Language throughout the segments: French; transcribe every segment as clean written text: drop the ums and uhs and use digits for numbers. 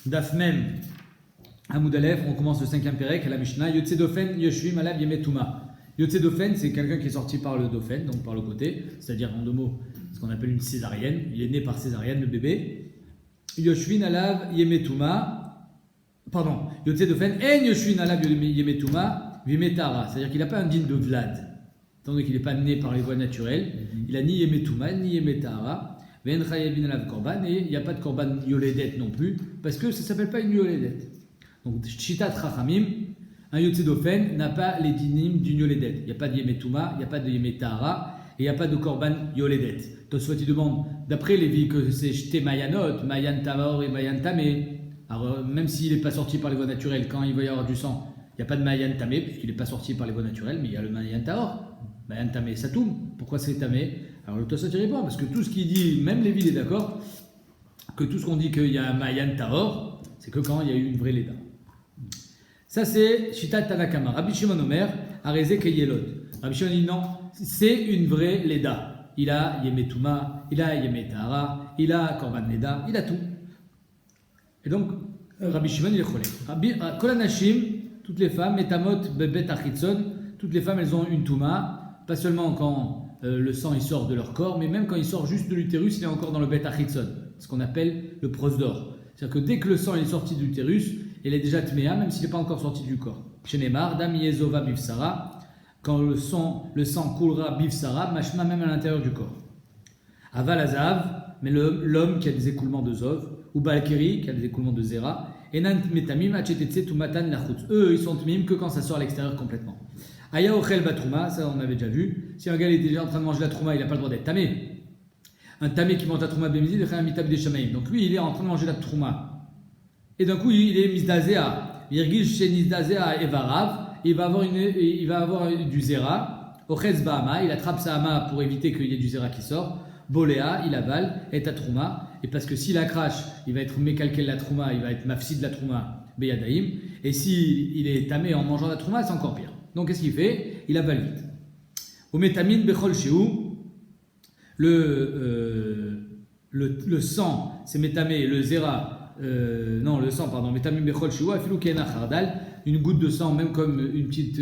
Daf Mem, Hamoud Aleph, on commence le 5e Pérec à la Mishnah. Yotze Dofen, Yoshvim Alab Yemetuma. Yotze Dofen, c'est quelqu'un qui est sorti par le Dofen, donc par le côté, c'est-à-dire en deux mots, ce qu'on appelle une césarienne. Il est né par césarienne, le bébé. Yoshvin Alab Yemetuma. Pardon, Yotze Dofen, En Yoshvin Alab Yemetuma, Vimetara. C'est-à-dire qu'il n'a pas un digne de Vlad. Étant donné qu'il n'est pas né par les voies naturelles, il n'a ni Yemetuma, ni Yemetara. Et il n'y a pas de korban yoledet non plus, parce que ça ne s'appelle pas une yoledet. Donc, Shitat Chachamim, un Yotze Dofen n'a pas les dinim d'une yoledet. Il n'y a pas de Yemetuma, il n'y a pas de Yemetara, et il n'y a pas de korban yoledet. Tosfot il demande, d'après Lévi, que c'est Shte Mayanot, Mayan Tavor et Mayan Tamé. Alors, même s'il n'est pas sorti par les voies naturelles, quand il va y avoir du sang, il n'y a pas de Mayan Tamé, puisqu'il n'est pas sorti par les voies naturelles, mais il y a le Mayan Tavor. Mayan Tamé, Satoum. Pourquoi c'est Tamé? Alors le Tosfot il répond, parce que tout ce qu'il dit, même Lévi est d'accord, que tout ce qu'on dit qu'il y a un Mayan Tahor, c'est que quand il y a eu une vraie Leda. Ça c'est Shitat Tanakama. Rabbi Shimon Omer, Areze Keyelot. Rabbi Shimon dit non, c'est une vraie Leda. Il a Yemetuma, il a Yemetara, il a Korban Leda, il a tout. Et donc, Rabbi Shimon il est cholé. Kolanashim, toutes les femmes, Metamot Bebet Achitzon, toutes les femmes elles ont une Touma, pas seulement quand le sang il sort de leur corps, mais même quand il sort juste de l'utérus, il est encore dans le bet achitzon, ce qu'on appelle le prosdor. C'est-à-dire que dès que le sang est sorti de l'utérus, il est déjà tméa, même s'il n'est pas encore sorti du corps. Chez Neymar, Dam Yezova Bivsara, quand le sang coulera Bivsara, machma même à l'intérieur du corps. Aval Azav, mais l'homme qui a des écoulements de Zov, ou Balkeri qui a des écoulements de Zera, Enan Metamim, Achetetse Tumatan Lachut. Eux, ils sont tmim que quand ça sort à l'extérieur complètement. Aya ochel batrouma, ça on avait déjà vu. Si un gars est déjà en train de manger la trouma, il n'a pas le droit d'être tamé. Un tamé qui mange la trouma bémizid, il fait un mitab des shamaïm. Donc lui, il est en train de manger la trouma. Et d'un coup, il est misdazéa. Virgish chez misdazéa et varav. Il va avoir du zera. Ochez bahama, il attrape sa hama pour éviter qu'il y ait du zera qui sort. Boléa, il avale, et ta trouma. Et parce que s'il la crache, il va être mécalquel la trouma, il va être mafsid la trouma, beyadaïm. Et s'il est tamé en mangeant la trouma, c'est encore pire. Donc, qu'est-ce qu'il fait? Il avale vite. Au métamine bechol shehu, le sang, c'est métamé, le zera, le sang, pardon, métamine bechol shehu, afilou kena chardal, une goutte de sang, même comme une petite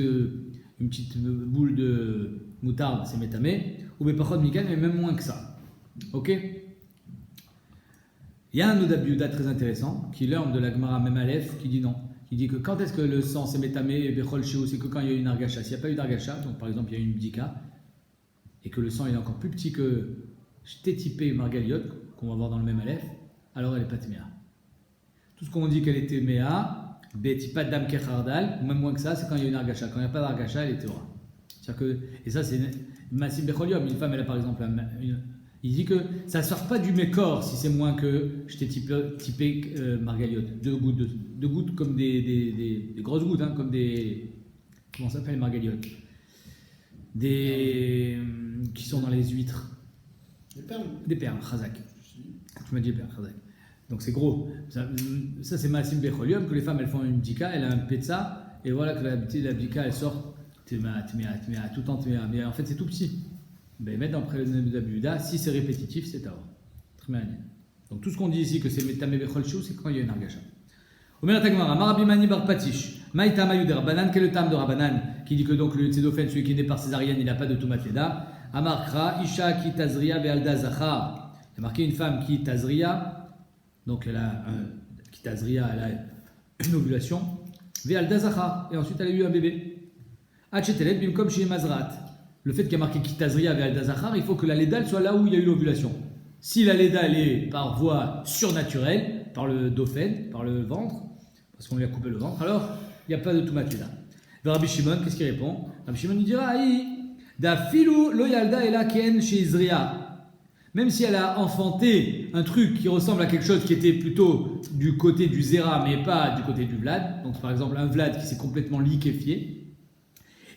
boule de moutarde, c'est métamé, ou bepachot mikan, mais même moins que ça. Ok? Il y a un Oda Biuda très intéressant, qui learn de la Gemara même Aleph, qui dit non. Il dit que quand est-ce que le sang s'est métamé et bechol shehu, c'est que quand il y a eu une argacha. S'il n'y a pas eu d'argacha, donc par exemple il y a eu une bdika, et que le sang est encore plus petit que Shtetipé Margaliot, qu'on va voir dans le même Aleph, alors elle n'est pas tméa. Tout ce qu'on dit qu'elle était méa, betipat dam kechardal, ou même moins que ça, c'est quand il y a une argacha. Quand il n'y a pas d'argacha, elle est théora. Et ça c'est massim becholium. Une femme, elle a par exemple il dit que ça ne sort pas du mécor si c'est moins que typé margaliot. Deux gouttes comme des grosses gouttes, hein, comme des. Comment ça s'appelle margaliot? Qui sont dans les huîtres. Des perles, chazak. Tu m'as dit perles, chazak. Donc c'est gros. Ça c'est massim becholium, que les femmes elles font une bdika, elle a un petza, et voilà que la bdika elle sort tméa, tout en tméa. Mais en fait c'est tout petit. Ben, mettre d'après le Nabuda, si c'est répétitif, c'est Taor. Très bien. Donc tout ce qu'on dit ici, que c'est Metame Bechol Shou, c'est quand il y a une argacha. Omer Tagmara, Marabimani Bar Patish, Maïtama Yuder Rabanan, quel est le tam de Rabanan, qui dit que donc le Yotze Dofen, celui qui est né par césarienne, il n'a pas de Tumat Leda. Amarkra, Isha ki Tazria Ve'alda Zachar. Il y a marqué une femme qui Tazria, donc elle a qui Tazria, elle a une ovulation, Ve'alda Zachar, et ensuite elle a eu un bébé. Achetelet Bimkom Shie Mazrat. Le fait qu'il y a marqué Kitazria et Aldazachar, il faut que la Leda soit là où il y a eu l'ovulation. Si la Leda elle est par voie surnaturelle, par le Dauphin, par le ventre, parce qu'on lui a coupé le ventre, alors il n'y a pas de Tumat Leda. Rabbi Shimon, qu'est-ce qu'il répond? Rabbi Shimon il dira Da filou lo yalda ela ken chez Izria. Même si elle a enfanté un truc qui ressemble à quelque chose qui était plutôt du côté du Zera, mais pas du côté du Vlad, donc par exemple un Vlad qui s'est complètement liquéfié,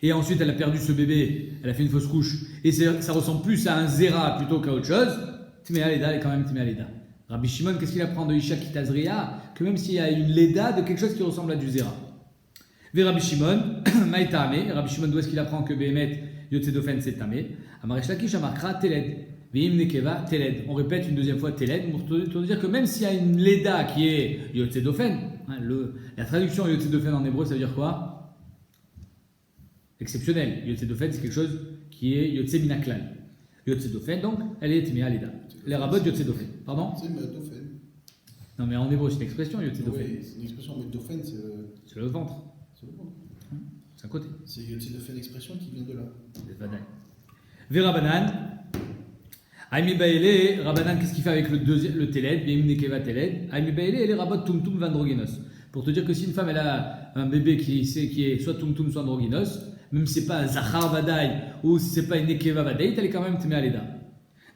et ensuite elle a perdu ce bébé, elle a fait une fausse couche, et ça ressemble plus à un zera plutôt qu'à autre chose, Tméa Leda est quand même Tméa Leda. Rabbi Shimon, qu'est-ce qu'il apprend de Isha Kitazria? Que même s'il y a une Leda de quelque chose qui ressemble à du zera. Ve Rabbi Shimon, Maïtame, Rabbi Shimon, d'où est-ce qu'il apprend que Behemet, Yotze Dofen, c'est Tamé? Amaresh Lakish, Amarkra, Teled. Vim nekeva teled. On répète une deuxième fois teled pour te dire que même s'il y a une leda qui est yotze dofen, hein, la traduction yotze dofen en hébreu, ça veut dire quoi? Exceptionnel. Yotze dofen, c'est quelque chose qui est yotze minaklal. Yotze dofen, donc elle est tmea leda. Les rabots yotze dofen. Pardon? C'est dofen. Non, mais en hébreu, c'est une expression yotze dofen. Oui, c'est une expression, mais dofen, c'est C'est le ventre. c'est le ventre. C'est à côté. C'est dofen expression qui vient de là. Verabanan. Aimi Baele, Rabanan, qu'est-ce qu'il fait avec le Teled, Bim Nekeva Teled? Aimi Baele, elle est Rabot Tumtum Vandroginos. Pour te dire que si une femme elle a un bébé qui est soit Tumtum soit Androginos, même si c'est pas un Zachar Vadaï ou si c'est pas une Nekeva Vadaï, elle est quand même Tmea Leda.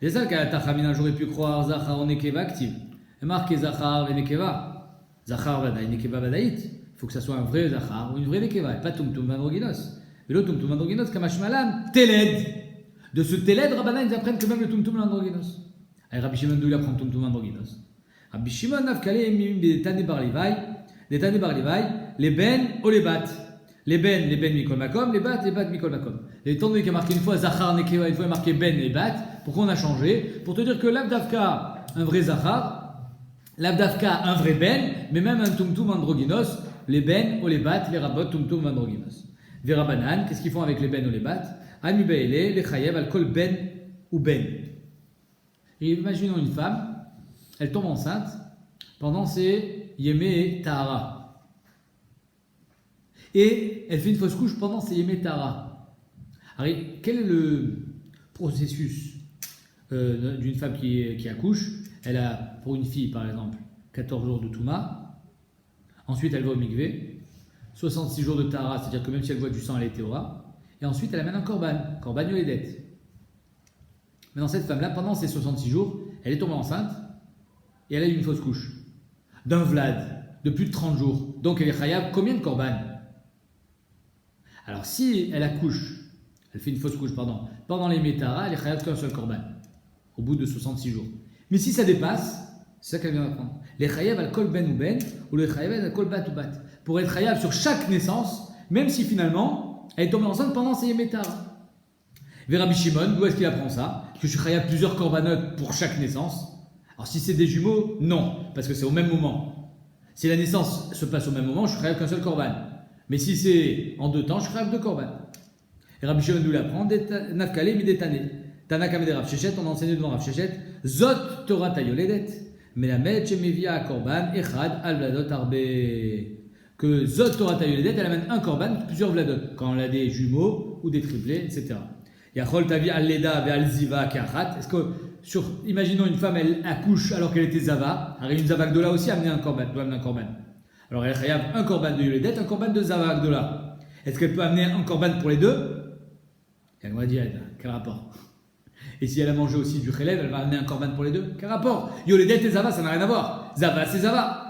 C'est ça qu'à Tachamina, j'aurais pu croire Zachar ou Nekeva active. Elle marque Zachar et Nekeva. Zachar Vadaï, Nekeva Vadaït. Il faut que ça soit un vrai Zachar ou une vraie Nekeva, et pas Tumtum Vandroginos. Et l'autre Tumtum Vandroginos, Kamashmalan, Teled. De ce Teled, Rabbanan, ils apprennent que même le Tumtum l'androgynos. Et Rabbi Shimon, d'où il apprend Tumtum l'androgynos? Rabbi Shimon, Nafkale, des Tane Bar Levaï, les Ben ou les Bat. Les Ben Mikol Makom, les Bat Mikol Makom. Et étant donné qu'il y a marqué une fois Zachar Nekeva, une fois il y a marqué Ben et Bat, pourquoi on a changé? Pour te dire que l'Abdavka, un vrai Zachar, l'Abdavka, un vrai Ben, mais même un Tumtum androgynos, les Ben ou les Bat, les Rabot Tumtum androgynos. Des Rabbanan, qu'est-ce qu'ils font avec les Ben ou les Bat? Ami Baele, les Chayev, al kol ben ou ben. Et imaginons une femme, elle tombe enceinte pendant ses Yemé Tahara. Et elle fait une fausse couche pendant ses Yemé Tahara. Alors, quel est le processus d'une femme qui accouche? Elle a, pour une fille par exemple, 14 jours de Touma. Ensuite, elle va au Mikvé. 66 jours de Tahara, c'est-à-dire que même si elle voit du sang, elle est Théora. Et ensuite, elle amène un korban yoledet. Maintenant, cette femme-là, pendant ces 66 jours, elle est tombée enceinte et elle a eu une fausse couche. D'un vlad, de plus de 30 jours. Donc, elle est chayav combien de korban? Alors, si elle accouche, elle fait une fausse couche, pendant les métaras, elle est chayav qu'un seul korban, au bout de 66 jours. Mais si ça dépasse, c'est ça qu'elle vient d'apprendre. Les chayav al kol ben ou ben, ou les chayav al kol bat ou bat. Pour être chayav sur chaque naissance, même si finalement, elle est tombée enceinte pendant ses Yemetara. Vers Rabbi Shimon, d'où est-ce qu'il apprend ça? Que je suis chayav plusieurs korbanot pour chaque naissance. Alors si c'est des jumeaux, non, parce que c'est au même moment. Si la naissance se passe au même moment, je suis chayav qu'un seul korban. Mais si c'est en deux temps, je suis chayav deux korban. Et Rabbi Shimon d'où il apprend? Nafkale midetane. Tanaka de Rav Shechet, on a enseigné devant Rav Shechet. Zot Torah tayoledet. Melamed shemevia korban echad al vladot arbe. Que Zot Torah Tayoledet, elle amène un korban, plusieurs vladot, quand elle a des jumeaux ou des triplés, etc. Yachol Tavi al-Leda ve al-Ziva Kachat. Est-ce que, imaginons une femme, elle accouche alors qu'elle était Zava, alors une Zava Gdola aussi amener un korban, doit amener un korban. Alors elle a un korban de Yoledet, un korban de Zava Gdola. Est-ce qu'elle peut amener un korban pour les deux? Elle va dire, quel rapport? Et si elle a mangé aussi du Khelev, elle va amener un korban pour les deux? Quel rapport? Yoledet et Zava, ça n'a rien à voir. Zava, c'est Zava.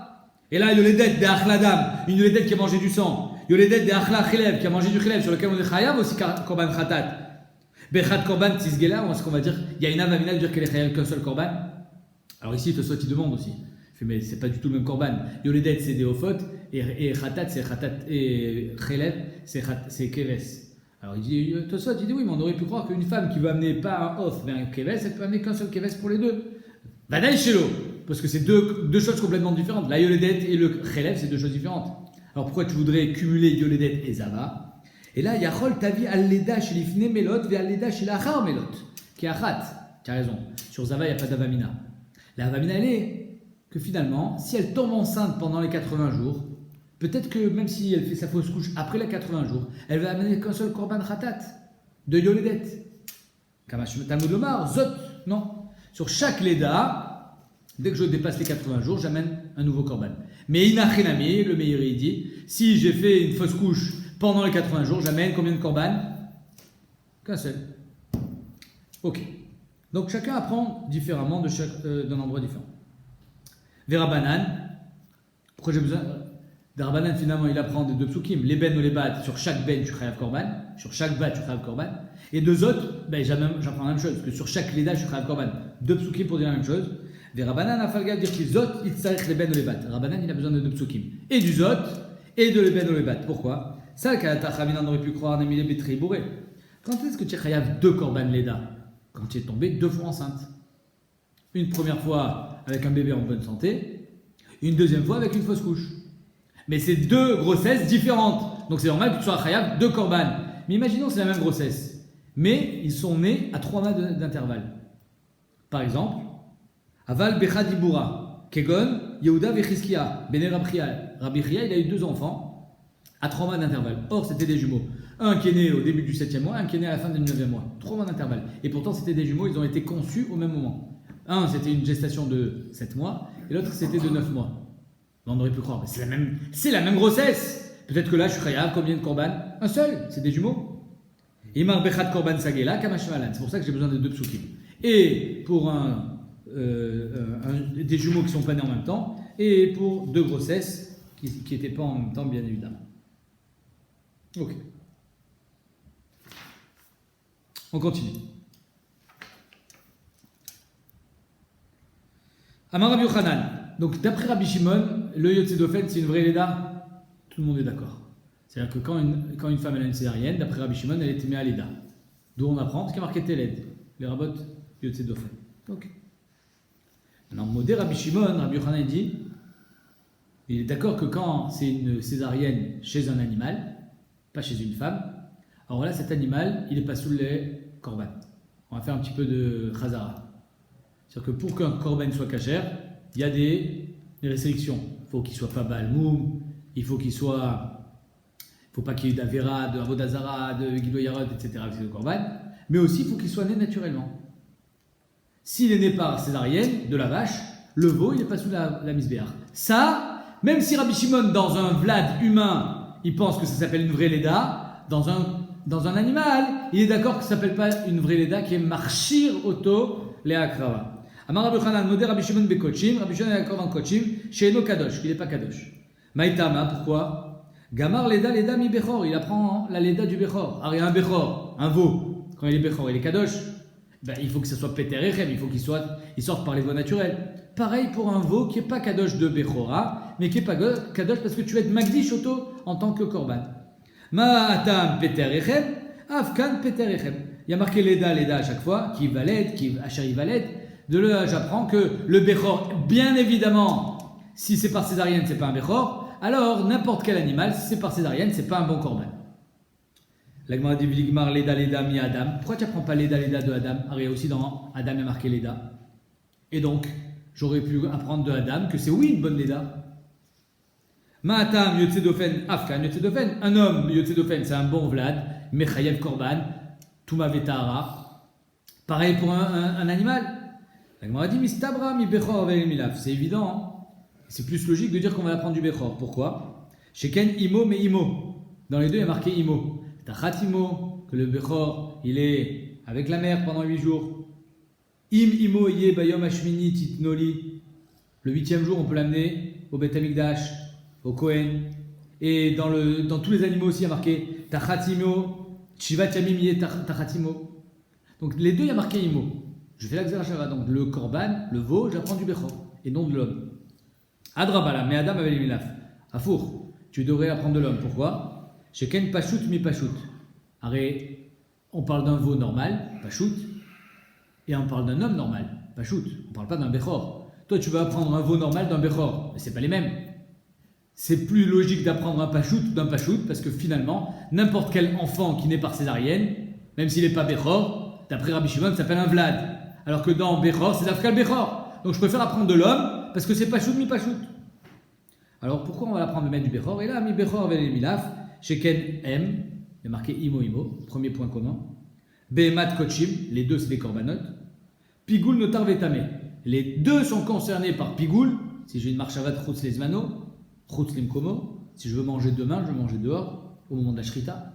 Et là, Yoledet de Achladam, une Yoledet qui a mangé du sang. Yoledet de Achla Khilev, qui a mangé du Khilev, sur lequel on est chayav aussi korban khatat. Bechat korban tisgela, ou est-ce qu'on va dire, il y a une avamina de dire qu'elle est chayav qu'un seul korban? Alors ici, Tosot, il demande aussi. Je fais, mais c'est pas du tout le même korban. Yoledet, c'est des ofot, et khatat, c'est khatat, et Khilev, c'est keves. Alors il dit, Tosot, il dit, oui, mais on aurait pu croire qu'une femme qui veut amener pas un off, mais un keves, elle peut amener qu'un seul keves pour les deux. Vadaï shelo. Parce que c'est deux choses complètement différentes. La Yoledet et le Khelev, c'est deux choses différentes. Alors pourquoi tu voudrais cumuler Yoledet et Zava? Et là, Yachol Tavi al-Leda chez l'Ifne Melot, ve al-Leda chez l'Achar Melot, qui est Achat. Tu as raison. Sur Zava, il n'y a pas d'Avamina. La Avamina, elle est que finalement, si elle tombe enceinte pendant les 80 jours, peut-être que même si elle fait sa fausse couche après les 80 jours, elle va amener qu'un seul Korban Khatat de Yoledet. Kamash Talmud Lomar, Zot, non. Sur chaque Leda, dès que je dépasse les 80 jours, j'amène un nouveau korban. Mais inachinami, le meilleur il dit, si j'ai fait une fausse couche pendant les 80 jours, j'amène combien de korban? Qu'un seul. Ok. Donc chacun apprend différemment d'un endroit différent. Verabanan, pourquoi j'ai besoin Verabanan finalement il apprend des deux psukim, les ben ou les bat, sur chaque ben tu chayav korban, sur chaque bat tu chayav korban, et deux autres, ben, j'apprends la même chose, parce que sur chaque leda je chayav korban. Deux psukim pour dire la même chose. Des Rabbanan a falga dire qu'ils zot, il s'arrête les ben ou les bat. Rabbanan il a besoin de deux psukim. Et du zot, et de les ben ou les bat. Pourquoi? Ça, le Kalata Chavinan aurait pu croire, Namile Betri Bourré. Quand est-ce que tu chayav deux korban leda? quand tu es tombé 2 fois enceinte. Une première fois avec un bébé en bonne santé, une deuxième fois avec une fausse couche. Mais c'est 2 grossesses différentes. Donc c'est normal que tu sois chayav 2 korban. Mais imaginons c'est la même grossesse. Mais ils sont nés à 3 mois d'intervalle. Par exemple, Aval Bechad Ibura, Kegon, Yehuda Vechizkia, Bene Rabchia. Rabbi Chia, il a eu 2 enfants à 3 mois d'intervalle. Or, c'était des jumeaux. Un qui est né au début du 7e mois, un qui est né à la fin du 9e mois. 3 mois d'intervalle. Et pourtant, c'était des jumeaux, ils ont été conçus au même moment. Un, c'était une gestation de 7 mois, et l'autre, c'était de 9 mois. On aurait pu croire, mais c'est la même grossesse. Peut-être que là, je suis chayav, combien de korban? Un seul, c'est des jumeaux. Imar Bechad Korban Sagela, Kamashmalan. C'est pour ça que j'ai besoin de 2 psukim. Et pour des jumeaux qui ne sont pas nés en même temps, et pour 2 grossesses qui n'étaient pas en même temps, bien évidemment. Ok. On continue. Amar Rabbi Yochanan. Donc, d'après Rabbi Shimon, le Yotze d'Ofen, c'est une vraie Léda. Tout le monde est d'accord. C'est-à-dire que quand une femme elle a une césarienne, d'après Rabbi Shimon, elle est mis à Léda. D'où on apprend ce qui est marqué Téled. Les rabots Yotze d'Ofen. Ok. Maintenant, modé Rabbi Shimon, Rabbi Yochanan dit, il est d'accord que quand c'est une césarienne chez un animal, pas chez une femme, alors là, cet animal, il n'est pas sous les korban. On va faire un petit peu de chazara. C'est-à-dire que pour qu'un korban soit cachère, il y a des restrictions. Il faut qu'il ne soit pas balmoum, il faut qu'il soit... Il ne faut pas qu'il y ait d'avera, de avodazara, de gidoyarot, etc. avec le korban. Mais aussi, il faut qu'il soit né naturellement. S'il est né par césarienne, de la vache, le veau, il n'est pas sous la misbéach. Ça, même si Rabbi Shimon, dans un vlad humain, il pense que ça s'appelle une vraie léda, dans un animal, il est d'accord que ça ne s'appelle pas une vraie léda, qui est marchir auto leakrava. Amar Rabbi Yochanan, modé Rabbi Shimon bekochim, Rabbi Shimon est d'accord dans kochim, chez Eno kadosh, qu'il n'est pas kadosh. Maïtama, pourquoi? Gamar leda leda mi bechor, il apprend la leda du bechor. Alors il y a un bechor, un veau, quand il est bechor, il est kadosh. Ben, il faut que ça soit Peter Echem, il faut qu'il sorte par les voies naturelles. Pareil pour un veau qui n'est pas kadosh de Bechora, mais qui n'est pas kadosh parce que tu vas être magdish auto en tant que korban. Ma'atam Peter Echem, Afkan Peter Echem. Il y a marqué Leda à chaque fois, qui valide, qui achari valide. De là, j'apprends que le Bechor, bien évidemment, si c'est par césarienne, c'est pas un Bechor. Alors, n'importe quel animal, si c'est par césarienne, c'est pas un bon korban. La Gemara dit Vigmar Leda mi Adam. Pourquoi tu n'apprends pas Leda de Adam? Alors, il y a aussi dans Adam, il y a marqué Leda. Et donc, j'aurais pu apprendre de Adam que c'est oui une bonne Leda. Ma'atam Yotze d'Ofen, Afkan Yotze d'Ofen. Un homme, Yotze d'Ofen, c'est un bon Vlad. Mechayev Korban, Touma Vetahara. Pareil pour un animal. La Gemara dit Mistabra mi Bechor avec Milaf. C'est évident. Hein, c'est plus logique de dire qu'on va apprendre du Bechor. Pourquoi? Sheken Imo me Imo. Dans les deux, il y a marqué Imo. Tachatimo, que le Bechor, il est avec la mère pendant 8 jours. Im Imo Ye Bayom Hashmini Titnoli. Le 8e jour, on peut l'amener au Beth Amikdash, au Kohen. Et dans tous les animaux aussi, il y a marqué Tachatimo, Shivat Yamim Ye Tachatimo. Donc les deux, il y a marqué Imo. Je fais la Xerashava. Donc le Korban, le veau, j'apprends du Bechor et non de l'homme. Adrabala, mais Adam avait les milaf. Afour, tu devrais apprendre de l'homme. Pourquoi? Sheken Pachout mi Pachout. Arrête, on parle d'un veau normal, Pachout, et on parle d'un homme normal, Pachout. On ne parle pas d'un Bechor. Toi, tu vas apprendre un veau normal d'un Bechor, mais ce n'est pas les mêmes. C'est plus logique d'apprendre un Pachout d'un Pachout, parce que finalement, n'importe quel enfant qui naît par césarienne, même s'il n'est pas Bechor, d'après Rabbi Shimon, s'appelle un Vlad. Alors que dans Bechor, c'est Dafkal Bechor. Donc je préfère apprendre de l'homme, parce que c'est Pachout mi Pachout. Alors pourquoi on va apprendre de mettre du Bechor? Et là, mi Bechor avec les Milaf. Sheken M, il est marqué Imo, premier point commun. Behemat Kochim, les deux c'est des korbanot. Pigoul Notar Vetame, les deux sont concernés par Pigoul. Si j'ai une marchavat Chutz Lezmano, Chutz Limkomo, si je veux manger demain, je veux manger dehors, au moment de la Shrita.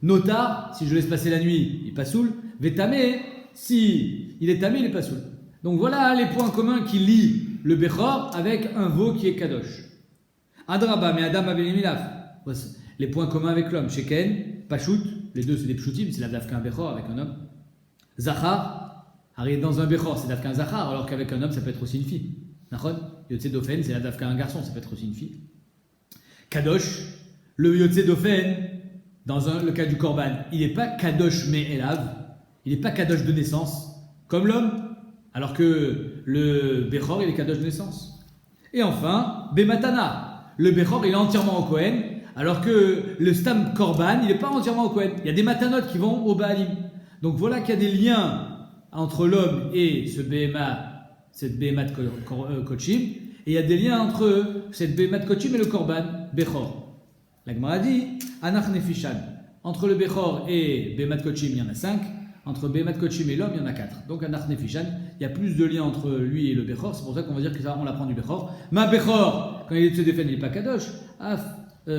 Notar, si je laisse passer la nuit, il passe soul. Vetame, si il est tamé, il est pas soul. Donc voilà les points communs qui lient le Bechor avec un veau qui est Kadosh. Adraba, mais Adam avait les milaf. Les points communs avec l'homme, Sheken, Pachout, les deux c'est des Pchoutim, c'est la daf qu'un Bechor avec un homme. Zachar, arrive dans un Bechor, c'est la daf qu'un Zachar, alors qu'avec un homme ça peut être aussi une fille. Nachon, Yotze d'Ofen, c'est la daf qu'un garçon, ça peut être aussi une fille. Kadosh, le Yotze d'Ofen, dans le cas du Korban, il n'est pas Kadosh mais Elav, il n'est pas kadosh de naissance, comme l'homme, alors que le Bechor, il est kadosh de naissance. Et enfin, Bematana, le Bechor, il est entièrement au Kohen, alors que le Stam Korban, il n'est pas entièrement au Kohen. Il y a des matanot qui vont au Baalim. Donc voilà qu'il y a des liens entre l'homme et cette Behemat Kochim, et il y a des liens entre cette Behemat Kochim et le Korban, Bechor. La Gemara dit, Anach Nefishan. Entre le Bechor et Behemat Kochim, il y en a 5. Entre Behemat Kochim et l'homme, il y en a 4. Donc Anach Nefishan, il y a plus de liens entre lui et le Bechor. C'est pour ça qu'on va dire que ça, on l'apprend du Bechor. Ma Bechor, quand il est de se défendre, il n'est pas Kadosh.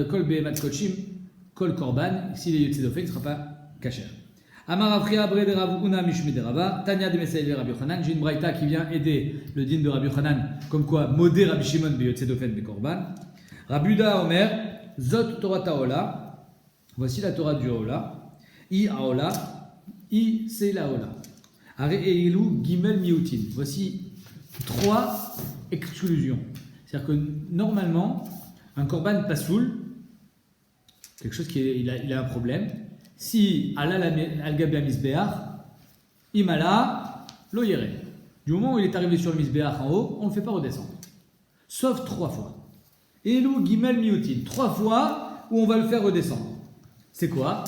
Kol Behemat Kochim, Kol Korban. S'il est Yotze Dofen, il ne sera pas Kacher. Amar Avria Bre de Rav Una Mishmi de Rava, Tanya de Mesaïl de Rabbi Yochanan. J'ai une braïta qui vient aider le din de Rabbi Yochanan, comme quoi modé Rabbi Shimon be Yotze Dofen be Korban. Rabbi Uda Omer, Zot Torah Taola. Voici la Torah du Haola. I Haola, I c'est la Haola. Are Eilu Gimel Miutin. Voici 3 exclusions. C'est-à-dire que normalement, un Korban Pasoul, quelque chose il a un problème. Si al-gabi ha-misbeach, imala lo yere. Du moment où il est arrivé sur le misbeach en haut, on ne le fait pas redescendre. Sauf 3 fois. Elu gimel miutin. 3 fois où on va le faire redescendre. C'est quoi?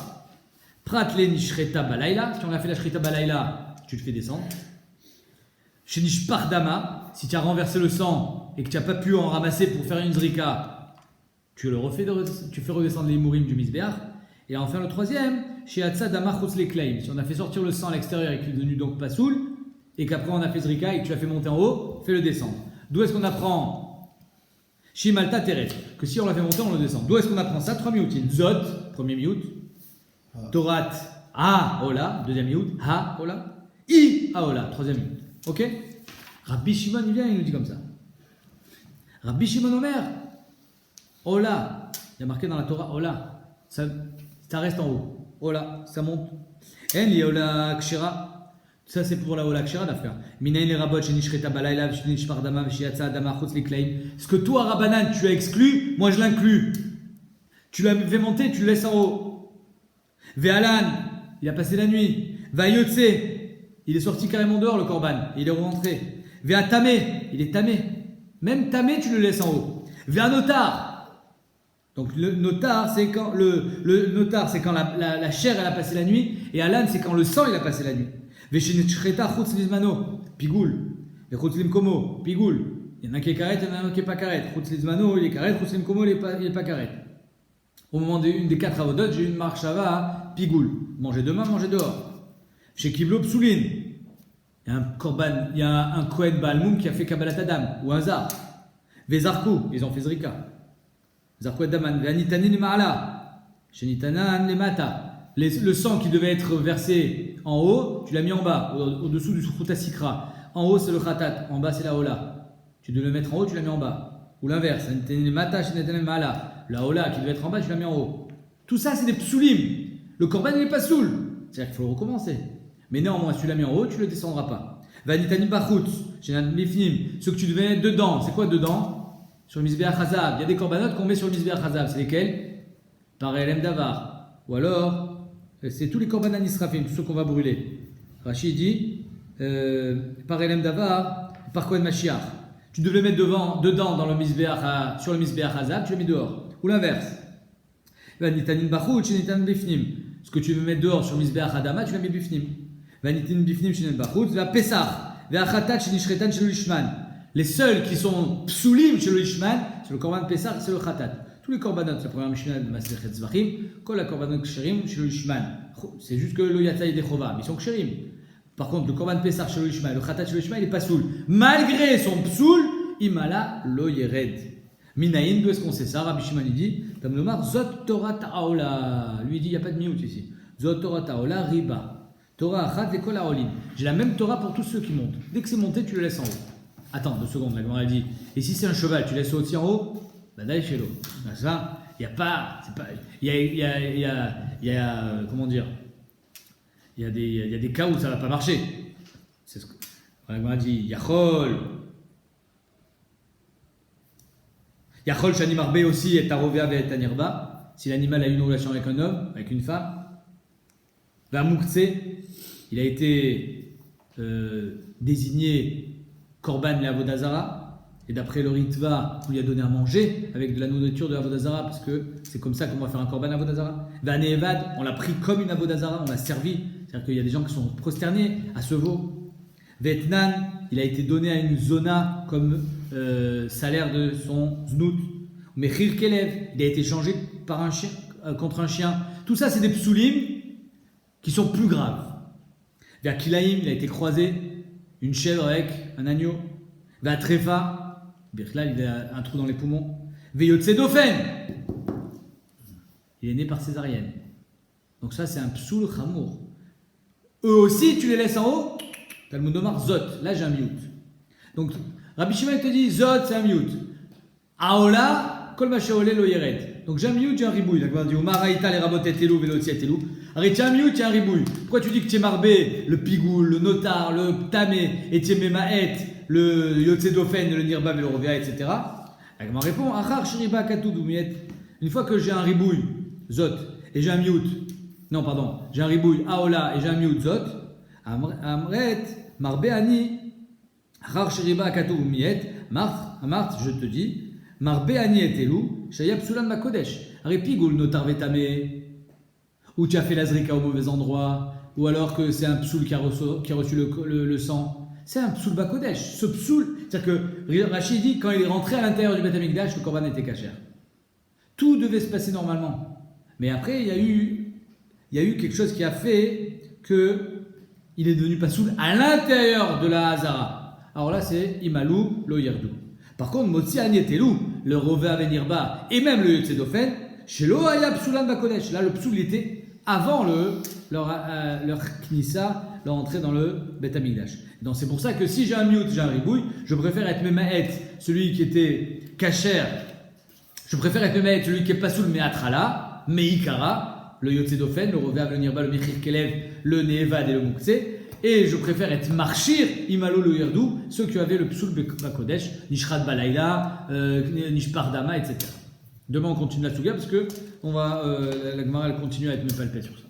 Prat le nishreta balayla. Si on a fait la shrita balayla, tu le fais descendre. Shenish pardama. Si tu as renversé le sang et que tu n'as pas pu en ramasser pour faire une zrika, tu fais redescendre les mourim du misbeach. Et enfin le troisième, chez Hatsa Damachutz les claims. Si on a fait sortir le sang à l'extérieur et qu'il est devenu donc pas saoul, et qu'après on a fait zrika et que tu l'as fait monter en haut, fais-le descendre. D'où est-ce qu'on apprend Shimalta Teret, que si on l'a fait monter, on le descend. D'où est-ce qu'on apprend ça? 3 mioutin. Zot, premier miout. Torat, Ha, Ola, deuxième miout. Ha, Ola. I, Ha, Ola, troisième miout. Ok? Rabbi Shimon, il vient, il nous dit comme ça. Rabbi Shimon Omer, Ola. Il y a marqué dans la Torah, Ola. Ça reste en haut. Ola, ça monte. En li Ola Kshira. Ça c'est pour la Ola Kshira d'affaire. Minayin les rabot, shenishcheta balayla, shenish pardama, shiatsa adama chutz li kleim. Ce que toi, Rabbanan, tu as exclu, moi je l'inclus. Tu l'as fait monter, tu le laisses en haut. Ve'alan, il a passé la nuit. Ve'ayotse, il est sorti carrément dehors le korban. Il est rentré. Ve'atame, il est tamé. Même tamé, tu le laisses en haut. Ve'anotar. Donc le notar, c'est quand notar, c'est quand la chair elle a passé la nuit, et alan, c'est quand le sang il a passé la nuit. Veshinechreta chutz lizmano, pigoul. Chutz limkomo, pigoul. Il y en a qui est karet, il y en a un qui est pas karet. Chutz lizmano, il est karet, chutz limkomo, il est pas karet. Au moment d'une des 4 avodot, j'ai eu une marchava, pigoul. Manger demain, manger dehors. Chez Kiblo Psoulin, il y a un korban, il y a un kohen balmoum qui a fait kabbalat adam, ou un zar. Vezarkou, ils ont fait zrika. Le sang qui devait être versé en haut, tu l'as mis en bas, au-dessous du Soukhoutasikra. En haut, c'est le Khatat, en bas, c'est la Ola. Tu devais le mettre en haut, tu l'as mis en bas. Ou l'inverse, la Ola qui devait être en bas, tu l'as mis en haut. Tout ça, c'est des psoulim. Le korban, il n'est pas soul. C'est-à-dire qu'il faut recommencer. Mais néanmoins, si tu l'as mis en haut, tu ne le descendras pas. Vanitani Bachut, ce que tu devais mettre dedans, c'est quoi dedans? Sur le Mizbeach Hazav, il y a des korbanot qu'on met sur le Mizbeach Hazav, c'est lesquels? Par Elem Davar. Ou alors, c'est tous les korbanot Nisrafim, tous ceux qu'on va brûler. Rachid dit, par Elem Davar, par Kohen Mashiach. Tu devais mettre dedans dans le Mizbeach, sur le Mizbeach Hazav, tu le mets dehors. Ou l'inverse. Vanitanin Bachut, Shenitan Bifnim. Ce que tu veux mettre dehors sur le Mizbeach Adama, tu le mets Bifnim. Vanitin Bifnim, Shenitan Bachut, la Pesach. Ve'achatat, Shenishretan, Shenulishman. Les seuls qui sont psoulim chez le Ishman, c'est le korban Pessah, c'est le Khatat. Tous les korbanot, c'est la première Mishnah de Masechet Zvachim, quand la korbanot ksherim chez le Ishman. C'est juste que le Yatzaï des Chova, mais ils sont ksherim. Par contre, le korban Pessah chez le Ishman, le Khatat chez le Ishman, il n'est pas soul. Malgré son psoul, imala lo yered. Minaïn, d'où est-ce qu'on sait ça? Rabbi Shimon dit, Tamlomar, Zot Torah Ta'ola. Lui il dit, il n'y a pas de miout ici. Zot Torah Ta'ola, riba. Torah Achat, Lekol Haolim. J'ai la même Torah pour tous ceux qui montent. Dès que c'est monté, tu le laisses en haut. Attends, 2 secondes, la Gemara dit. Et si c'est un cheval, tu laisses aussi en haut? Bah d'aller chez l'eau. Ça, il n'y a pas. Il y a comment dire? Il y a des cas où ça ne va pas marcher. C'est ce que la Gemara dit. Yachol Shani Marbe aussi est Arovea et Tanirba. Si l'animal a une relation avec un homme, avec une femme. Va Moukse. il a été désigné Korban le Avodazara. Et d'après le Ritva, on lui a donné à manger avec de la nourriture de Avodazara, parce que c'est comme ça qu'on va faire un Korban Avodazara. Vanevad, on l'a pris comme une Avodazara, on l'a servi. C'est-à-dire qu'il y a des gens qui sont prosternés à ce veau. Vetnan, il a été donné à une zona comme salaire de son znout. Mechir Kelev, il a été changé par un chien, contre un chien. Tout ça, c'est des psoulim qui sont plus graves. Vers Kilaïm, il a été croisé, une chèvre avec un agneau. Vers Tréfa, Birklal, il a un trou dans les poumons. Veyotse Dofen, il est né par césarienne. Donc ça, c'est un psoul chamour. Eux aussi, tu les laisses en haut. Talmud Omar, Zot. Là, j'ai un miout. Donc, Rabbi Shimon te dit, Zot, c'est un miout. Aola, Kol Mashaolé lo Yered. Donc, j'ai un miout, j'ai un ribouille. Donc, on dit, Omar Haïta, les rabot etelou, velotsi etelou. Arrête, tu as un miout, tu as un ribouille. Pourquoi tu dis que tu es marbé, le pigoul, le notar, le tamé, et tu es memaet, le Yotse Dofen, le Nirba, le Rovia, etc. Agma répond, Achar Shiriba Katou Doumiet. Une fois que j'ai un ribouille, Zot, et j'ai un miout, non, pardon, j'ai un ribouille, Aola, et j'ai un miout, Zot, Amret, Marbe Ani, Achar Shiriba Katou Doumiet, Mart, je te dis, Marbe Ani et Elou, Shayab Sulan Makodesh. Arépigul notar vetamé, ou tu as fait la zrika au mauvais endroit, ou alors que c'est un psoul qui a reçu le sang. C'est un psoul bakodesh. Ce psoul, c'est-à-dire que Rachid dit, quand il est rentré à l'intérieur du Beth Amikdash, le korban était cachère. Tout devait se passer normalement. Mais après, il y a eu quelque chose qui a fait qu'il est devenu psoul à l'intérieur de la Hazara. Alors là, c'est Imalou, lo Yerdou. Par contre, Motsi Agnetelou, le Rové Avenirba, et même le Yotse Dofen, chez lo Haya Psoulan bakodesh. Là, le psoul était avant leur knissa, leur entrée dans le Beth Amikdash. Donc c'est pour ça que si j'ai un miout, j'ai un ribouille, je préfère être memaet, celui qui était kasher, je préfère être memaet, celui qui est pas sous le meatrala, meikara, le yotse dofen, le rové avenirba, le mechir kelev, le neevad et le moukse, et je préfère être marchir, imalo le yerdou, ceux qui avaient le psoul bakodesh, nishrat balaïla, nishpardama, etc. Demain on continue la souga parce que la Gemara elle continue à être me palpée sur ça.